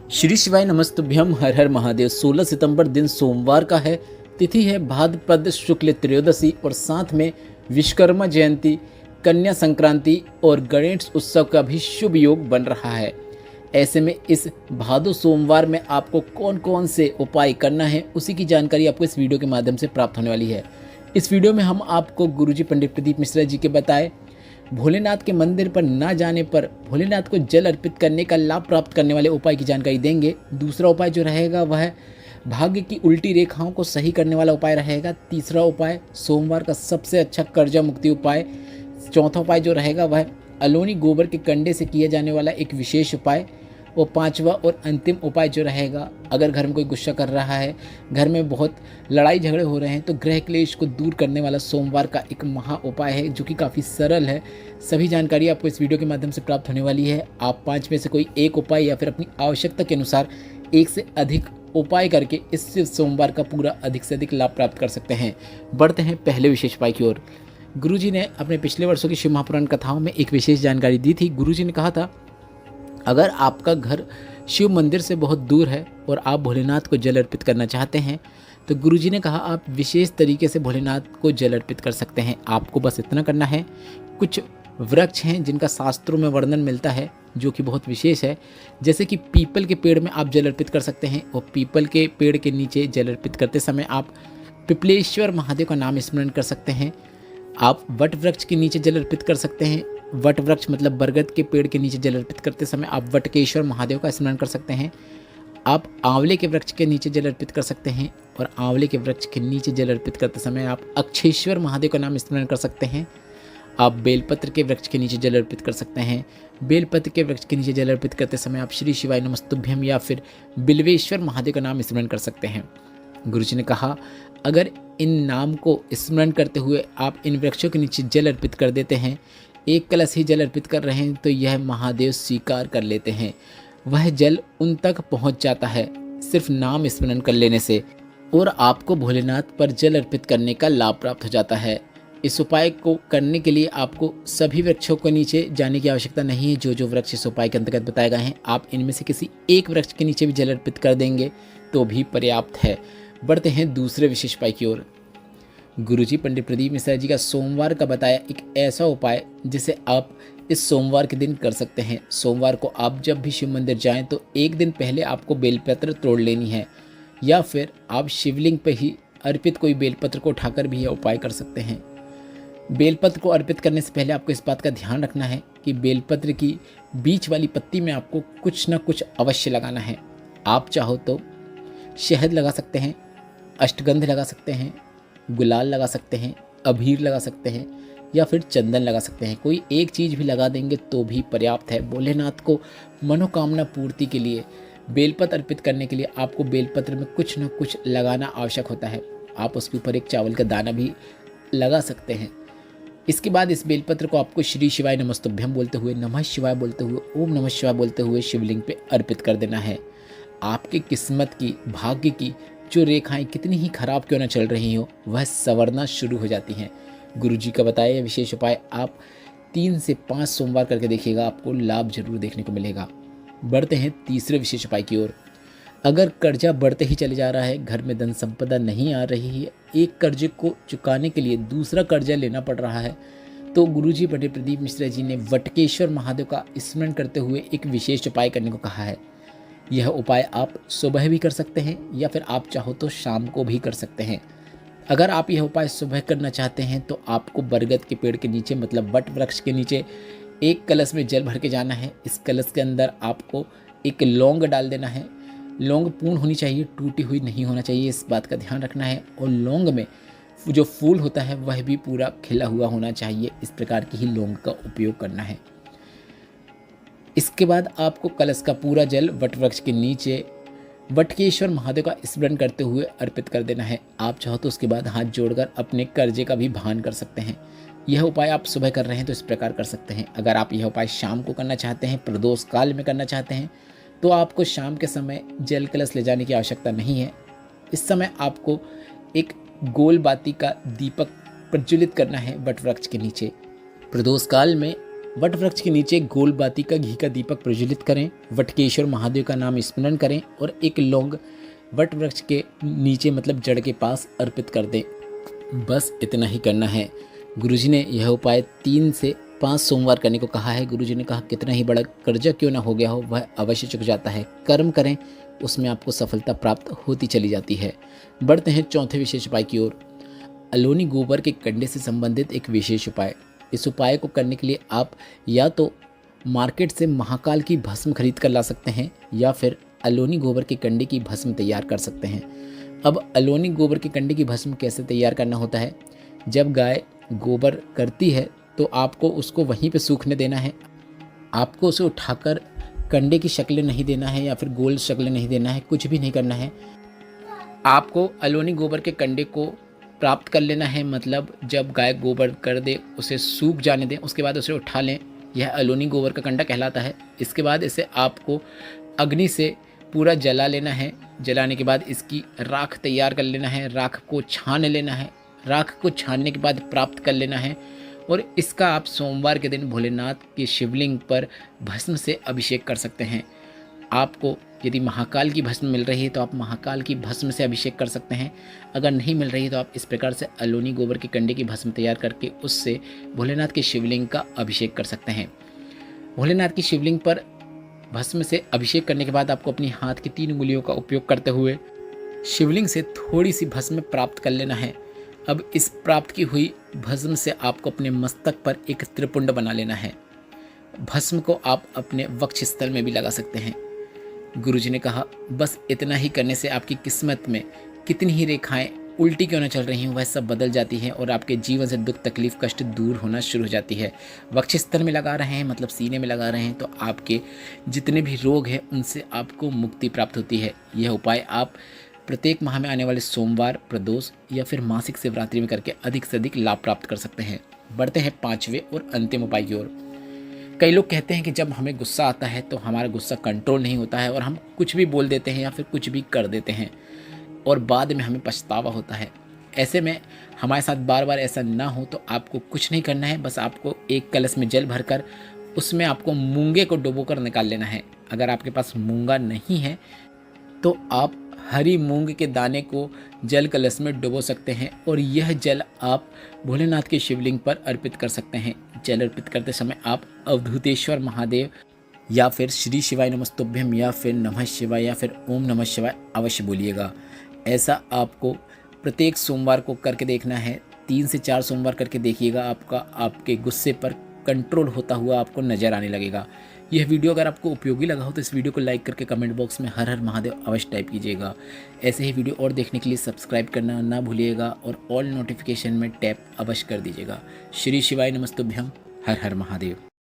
श्री शिवाय नमस्तुभ्यम। हर हर महादेव। 16 सितंबर दिन सोमवार का है। तिथि है भाद्रपद शुक्ल त्रयोदशी और साथ में विश्वकर्मा जयंती, कन्या संक्रांति और गणेश उत्सव का भी शुभ योग बन रहा है। ऐसे में इस भादो सोमवार में आपको कौन कौन से उपाय करना है, उसी की जानकारी आपको इस वीडियो के माध्यम से प्राप्त होने वाली है। इस वीडियो में हम आपको गुरुजी पंडित प्रदीप मिश्रा जी के बताए भोलेनाथ के मंदिर पर ना जाने पर भोलेनाथ को जल अर्पित करने का लाभ प्राप्त करने वाले उपाय की जानकारी देंगे। दूसरा उपाय जो रहेगा वह भाग्य की उल्टी रेखाओं को सही करने वाला उपाय रहेगा। तीसरा उपाय सोमवार का सबसे अच्छा कर्जा मुक्ति उपाय। चौथा उपाय जो रहेगा वह अलोनी गोबर के कंडे से किया जाने वाला एक विशेष उपाय। और पांचवा और अंतिम उपाय जो रहेगा, अगर घर में कोई गुस्सा कर रहा है, घर में बहुत लड़ाई झगड़े हो रहे हैं, तो गृह क्लेश को दूर करने वाला सोमवार का एक महा उपाय है जो कि काफ़ी सरल है। सभी जानकारी आपको इस वीडियो के माध्यम से प्राप्त होने वाली है। आप पांच में से कोई एक उपाय या फिर अपनी आवश्यकता के अनुसार एक से अधिक उपाय करके इस सोमवार का पूरा अधिक से अधिक लाभ प्राप्त कर सकते हैं। बढ़ते हैं पहले विशेष उपाय की ओर। गुरुजी ने अपने पिछले वर्षों की शिव महापुराण कथाओं में एक विशेष जानकारी दी थी। गुरुजी ने कहा था, अगर आपका घर शिव मंदिर से बहुत दूर है और आप भोलेनाथ को जल अर्पित करना चाहते हैं, तो गुरुजी ने कहा आप विशेष तरीके से भोलेनाथ को जल अर्पित कर सकते हैं। आपको बस इतना करना है, कुछ वृक्ष हैं जिनका शास्त्रों में वर्णन मिलता है जो कि बहुत विशेष है। जैसे कि पीपल के पेड़ में आप जल अर्पित कर सकते हैं और पीपल के पेड़ के नीचे जल अर्पित करते समय आप पिपलेश्वर महादेव का नाम स्मरण कर सकते हैं। आप वट वृक्ष के नीचे जल अर्पित कर सकते हैं। वट वृक्ष मतलब बरगद के पेड़ के नीचे जल अर्पित करते समय आप वटकेश्वर महादेव का स्मरण कर सकते हैं। आप आंवले के वृक्ष के नीचे जल अर्पित कर सकते हैं और आंवले के वृक्ष के नीचे जल अर्पित करते समय आप अक्षेश्वर महादेव का नाम स्मरण कर सकते हैं। आप बेलपत्र के वृक्ष के नीचे जल अर्पित कर सकते हैं। बेलपत्र के वृक्ष के नीचे जल अर्पित करते समय आप श्री शिवाय नमस्तुभ्यम या फिर बिल्वेश्वर महादेव का नाम स्मरण कर सकते हैं। गुरुजी ने कहा, अगर इन नाम को स्मरण करते हुए आप इन वृक्षों के नीचे जल अर्पित कर देते हैं, एक कलश ही जल अर्पित कर रहे हैं, तो यह महादेव स्वीकार कर लेते हैं। वह जल उन तक पहुंच जाता है सिर्फ नाम स्मरण कर लेने से, और आपको भोलेनाथ पर जल अर्पित करने का लाभ प्राप्त हो जाता है। इस उपाय को करने के लिए आपको सभी वृक्षों के नीचे जाने की आवश्यकता नहीं है। जो जो वृक्ष इस उपाय के अंतर्गत बताए गए हैं, आप इनमें से किसी एक वृक्ष के नीचे भी जल अर्पित कर देंगे तो भी पर्याप्त है। बढ़ते हैं दूसरे विशेष उपाय की ओर। गुरुजी पंडित प्रदीप मिश्रा जी का सोमवार का बताया एक ऐसा उपाय जिसे आप इस सोमवार के दिन कर सकते हैं। सोमवार को आप जब भी शिव मंदिर जाएं तो एक दिन पहले आपको बेलपत्र तोड़ लेनी है, या फिर आप शिवलिंग पर ही अर्पित कोई बेलपत्र को उठाकर भी यह उपाय कर सकते हैं। बेलपत्र को अर्पित करने से पहले आपको इस बात का ध्यान रखना है कि बेलपत्र की बीच वाली पत्ती में आपको कुछ न कुछ अवश्य लगाना है। आप चाहो तो शहद लगा सकते हैं, अष्टगंध लगा सकते हैं, गुलाल लगा सकते हैं, अबीर लगा सकते हैं या फिर चंदन लगा सकते हैं। कोई एक चीज़ भी लगा देंगे तो भी पर्याप्त है। भोलेनाथ को मनोकामना पूर्ति के लिए बेलपत्र अर्पित करने के लिए आपको बेलपत्र में कुछ न कुछ लगाना आवश्यक होता है। आप उसके ऊपर एक चावल का दाना भी लगा सकते हैं। इसके बाद इस बेलपत्र को आपको श्री शिवाय नमस्तुभ्यम बोलते हुए, नमः शिवाय बोलते हुए, ओम नमः शिवाय बोलते हुए शिवलिंग पे अर्पित कर देना है। आपकी किस्मत की, भाग्य की जो रेखाएं कितनी ही खराब क्यों न चल रही हो, वह संवरना शुरू हो जाती हैं। गुरुजी का बताया यह विशेष उपाय आप 3 से 5 सोमवार करके देखिएगा, आपको लाभ जरूर देखने को मिलेगा। बढ़ते हैं तीसरे विशेष उपाय की ओर। अगर कर्जा बढ़ते ही चले जा रहा है, घर में धन संपदा नहीं आ रही है, एक कर्जे को चुकाने के लिए दूसरा कर्जा लेना पड़ रहा है, तो गुरुजी पंडित प्रदीप मिश्रा जी ने वटकेश्वर महादेव का स्मरण करते हुए एक विशेष उपाय करने को कहा है। यह उपाय आप सुबह भी कर सकते हैं या फिर आप चाहो तो शाम को भी कर सकते हैं। अगर आप यह उपाय सुबह करना चाहते हैं तो आपको बरगद के पेड़ के नीचे मतलब वट वृक्ष के नीचे एक कलश में जल भर के जाना है। इस कलश के अंदर आपको एक लौंग डाल देना है। लौंग पूर्ण होनी चाहिए, टूटी हुई नहीं होना चाहिए, इस बात का ध्यान रखना है। और लौंग में जो फूल होता है वह भी पूरा खिला हुआ होना चाहिए। इस प्रकार की ही लौंग का उपयोग करना है। इसके बाद आपको कलश का पूरा जल वट वृक्ष के नीचे वटकेश्वर महादेव का स्मरण करते हुए अर्पित कर देना है। आप चाहो तो उसके बाद हाथ जोड़कर अपने कर्जे का भी भान कर सकते हैं। यह उपाय आप सुबह कर रहे हैं तो इस प्रकार कर सकते हैं। अगर आप यह उपाय शाम को करना चाहते हैं, प्रदोष काल में करना चाहते हैं, तो आपको शाम के समय जल कलश ले जाने की आवश्यकता नहीं है। इस समय आपको एक गोल बाती का दीपक प्रज्वलित करना है वट वृक्ष के नीचे। प्रदोष काल में वट वृक्ष के नीचे गोल बाती का घी का दीपक प्रज्वलित करें, वटकेश्वर महादेव का नाम स्मरण करें और एक लौंग वट वृक्ष के नीचे मतलब जड़ के पास अर्पित कर दें। बस इतना ही करना है। गुरुजी ने यह उपाय 3 से 5 सोमवार करने को कहा है। गुरुजी ने कहा कितना ही बड़ा कर्जा क्यों ना हो गया हो वह अवश्य चुक जाता है। कर्म करें, उसमें आपको सफलता प्राप्त होती चली जाती है। बढ़ते हैं चौथे विशेष उपाय की ओर। अलोनी गोबर के कंडे से संबंधित एक विशेष उपाय। इस उपाय को करने के लिए आप या तो मार्केट से महाकाल की भस्म खरीद कर ला सकते हैं या फिर अलोनी गोबर के कंडे की भस्म तैयार कर सकते हैं। अब अलोनी गोबर के कंडे की भस्म कैसे तैयार करना होता है? जब गाय गोबर करती है तो आपको उसको वहीं पे सूखने देना है। आपको उसे उठाकर कंडे की शक्लें नहीं देना है या फिर गोल शक्लें नहीं देना है, कुछ भी नहीं करना है। आपको अलोनी गोबर के कंडे को प्राप्त कर लेना है, मतलब जब गाय गोबर कर दे उसे सूख जाने दें, उसके बाद उसे उठा लें। यह अलोनी गोबर का कंडा कहलाता है। इसके बाद इसे आपको अग्नि से पूरा जला लेना है। जलाने के बाद इसकी राख तैयार कर लेना है, राख को छान लेना है। राख को छानने के बाद प्राप्त कर लेना है और इसका आप सोमवार के दिन भोलेनाथ के शिवलिंग पर भस्म से अभिषेक कर सकते हैं। आपको यदि महाकाल की भस्म मिल रही है तो आप महाकाल की भस्म से अभिषेक कर सकते हैं। अगर नहीं मिल रही तो आप इस प्रकार से अलोनी गोबर के कंडे की भस्म तैयार करके उससे भोलेनाथ के शिवलिंग का अभिषेक कर सकते हैं। भोलेनाथ की शिवलिंग पर भस्म से अभिषेक करने के बाद आपको अपनी हाथ की 3 उंगलियों का उपयोग करते हुए शिवलिंग से थोड़ी सी भस्म प्राप्त कर लेना है। अब इस प्राप्त की हुई भस्म से आपको अपने मस्तक पर एक त्रिपुंड बना लेना है। भस्म को आप अपने वक्ष स्थल में भी लगा सकते हैं। गुरुजी ने कहा बस इतना ही करने से आपकी किस्मत में कितनी ही रेखाएं उल्टी क्यों न चल रही हों वह सब बदल जाती हैं और आपके जीवन से दुख तकलीफ कष्ट दूर होना शुरू हो जाती है। वक्ष स्थल में लगा रहे हैं मतलब सीने में लगा रहे हैं तो आपके जितने भी रोग हैं उनसे आपको मुक्ति प्राप्त होती है। यह उपाय आप प्रत्येक माह में आने वाले सोमवार, प्रदोष या फिर मासिक शिवरात्रि में करके अधिक से अधिक लाभ प्राप्त कर सकते हैं। बढ़ते हैं 5वें और अंतिम उपाय की ओर। कई लोग कहते हैं कि जब हमें गुस्सा आता है तो हमारा गुस्सा कंट्रोल नहीं होता है और हम कुछ भी बोल देते हैं या फिर कुछ भी कर देते हैं और बाद में हमें पछतावा होता है। ऐसे में हमारे साथ बार बार ऐसा ना हो तो आपको कुछ नहीं करना है, बस आपको एक कलश में जल भरकर उसमें आपको मूंगे को डुबोकर निकाल लेना है। अगर आपके पास मूंगा नहीं है तो आप हरी मूंग के दाने को जल कलश में डुबो सकते हैं और यह जल आप भोलेनाथ के शिवलिंग पर अर्पित कर सकते हैं। जल अर्पित करते समय आप अवधूतेश्वर महादेव या फिर श्री शिवाय नमस्तुभ्यम या फिर नमः शिवाय या फिर ओम नमः शिवाय अवश्य बोलिएगा। ऐसा आपको प्रत्येक सोमवार को करके देखना है। 3 से 4 सोमवार करके देखिएगा, आपके गुस्से पर कंट्रोल होता हुआ आपको नज़र आने लगेगा। यह वीडियो अगर आपको उपयोगी लगा हो तो इस वीडियो को लाइक करके कमेंट बॉक्स में हर हर महादेव अवश्य टाइप कीजिएगा। ऐसे ही वीडियो और देखने के लिए सब्सक्राइब करना ना भूलिएगा और ऑल नोटिफिकेशन में टैप अवश्य कर दीजिएगा। श्री शिवाय नमस्तुभ्यम। हर हर महादेव।